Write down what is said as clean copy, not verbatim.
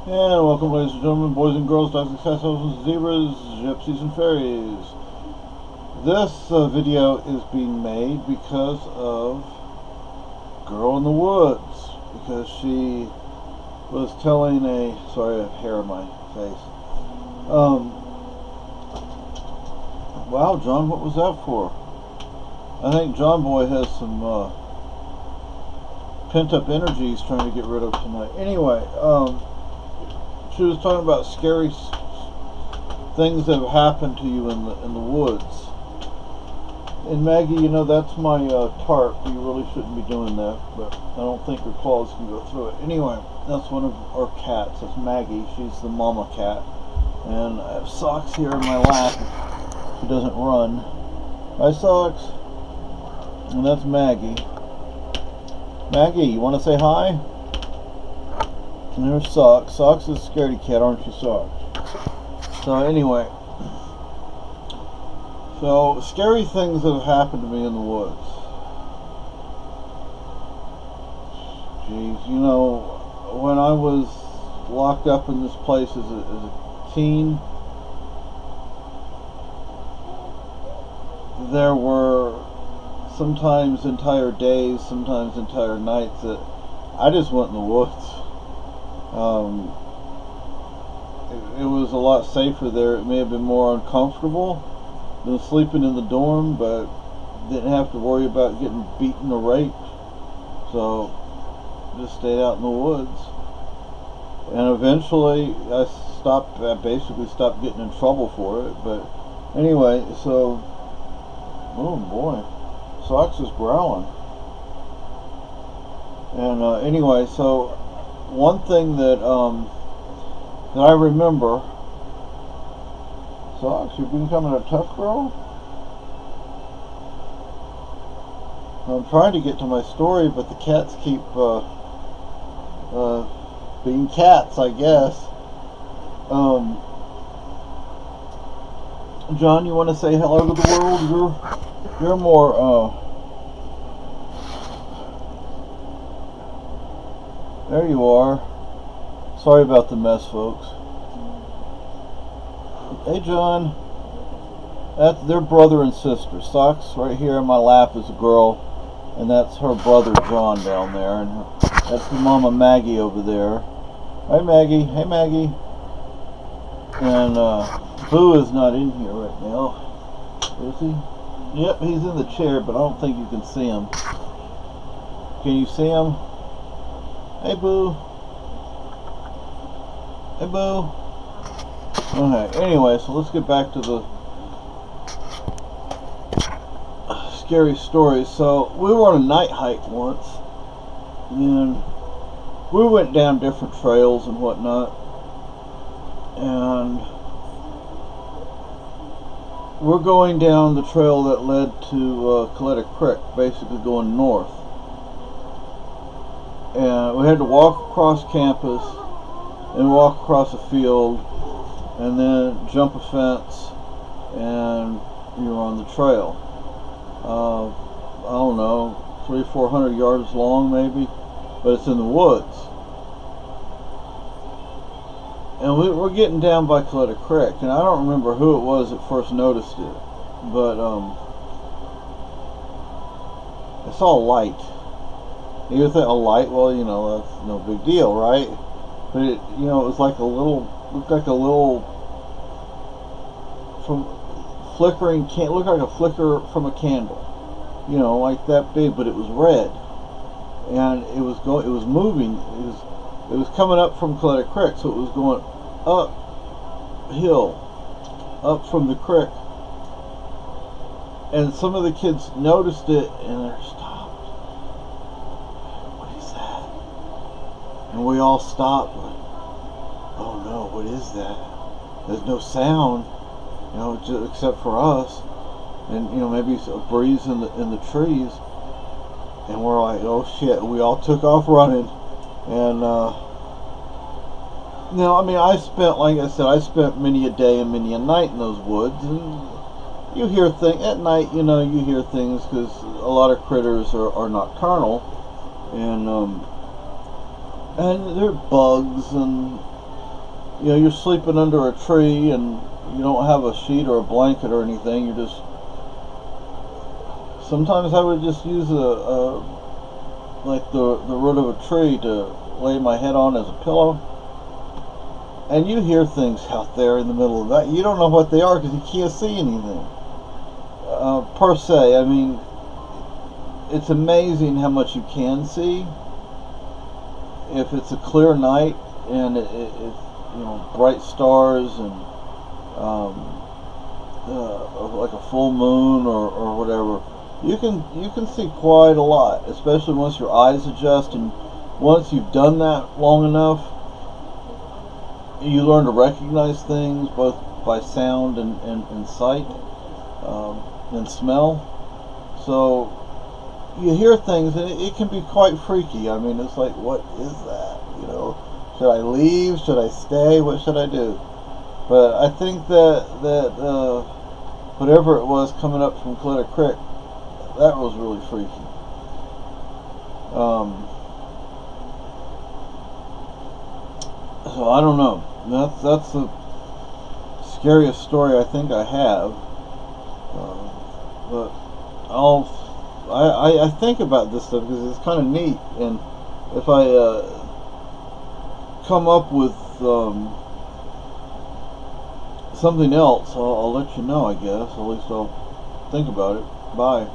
And welcome, ladies and gentlemen, boys and girls, dogs and cats, elephants and zebras, gypsies and fairies. This video is being made because of Girl in the Woods, because she was telling sorry, I have hair on my face. Wow, John, what was that for? I think John Boy has some pent-up energy he's trying to get rid of tonight. Anyway, she was talking about scary things that have happened to you in the woods. And Maggie, you know, that's my tarp. You really shouldn't be doing that, but I don't think her claws can go through it. Anyway, that's one of our cats. That's Maggie. She's the mama cat. And I have Socks here in my lap. She doesn't run. Hi, Socks. And that's Maggie. Maggie, you want to say hi? And there's Socks. Socks is a scaredy cat, aren't you, Socks? So anyway, so scary things that have happened to me in the woods. Jeez, you know, when I was locked up in this place as a teen, there were sometimes entire days, sometimes entire nights that I just went in the woods. It was a lot safer there. It may have been more uncomfortable than sleeping in the dorm, but didn't have to worry about getting beaten or raped. So just stayed out in the woods. And eventually I basically stopped getting in trouble for it. But anyway, so, oh boy, Socks is growling. And anyway, so one thing that I remember, Socks, you're becoming a tough girl? I'm trying to get to my story, but the cats keep being cats, I guess. John, you want to say hello to the world? You're more there you are. Sorry about the mess, folks. Hey, John. That's their brother and sister. Socks right here in my lap is a girl, and that's her brother John down there, and that's the mama Maggie over there. Hi, Maggie. Hey, Maggie. And Boo is not in here right now. Is he? Yep, he's in the chair, but I don't think you can see him. Can you see him? Hey, Boo. Hey, Boo. Okay, anyway, so let's get back to the scary stories. So, we were on a night hike once, and we went down different trails and whatnot, and we're going down the trail that led to Coletta Creek, basically going north. And we had to walk across campus and walk across a field and then jump a fence, and you were on the trail. I don't know, 300-400 yards long maybe, but it's in the woods. And we're getting down by Coletta Creek, and I don't remember who it was that first noticed it, but I saw a light. You think a light? Well, you know, that's no big deal, right? But it, you know, it was like looked like a little flickering, looked like a flicker from a candle. You know, like that big, but it was red, and it was moving. It was coming up from Coletta Creek, so it was going uphill, up from the creek. And some of the kids noticed it, and they're stopped. What is that? And we all stopped. Like, oh no, what is that? There's no sound, you know, except for us, and you know, maybe a breeze in the trees. And we're like, oh shit! We all took off running, and you know, I mean, like I said, I spent many a day and many a night in those woods, and you hear things at night. You know, you hear things because a lot of critters are nocturnal, and there are bugs and you know, you're sleeping under a tree and you don't have a sheet or a blanket or anything. You're just, sometimes I would just use like the root of a tree to lay my head on as a pillow. And you hear things out there in the middle of that. You don't know what they are because you can't see anything. Per se, I mean, it's amazing how much you can see if it's a clear night and it's, you know, bright stars and like a full moon or whatever. You can see quite a lot, especially once your eyes adjust, and once you've done that long enough, you learn to recognize things both by sound and sight and smell. So you hear things and it can be quite freaky. I mean, it's like, what is that? You know, should I leave? Should I stay? What should I do? But I think that whatever it was coming up from Coletta Creek, that was really freaky. So I don't know. That's the scariest story I think I have. But I think about this stuff because it's kind of neat, and if I come up with something else, I'll let you know. I guess at least I'll think about it. Bye.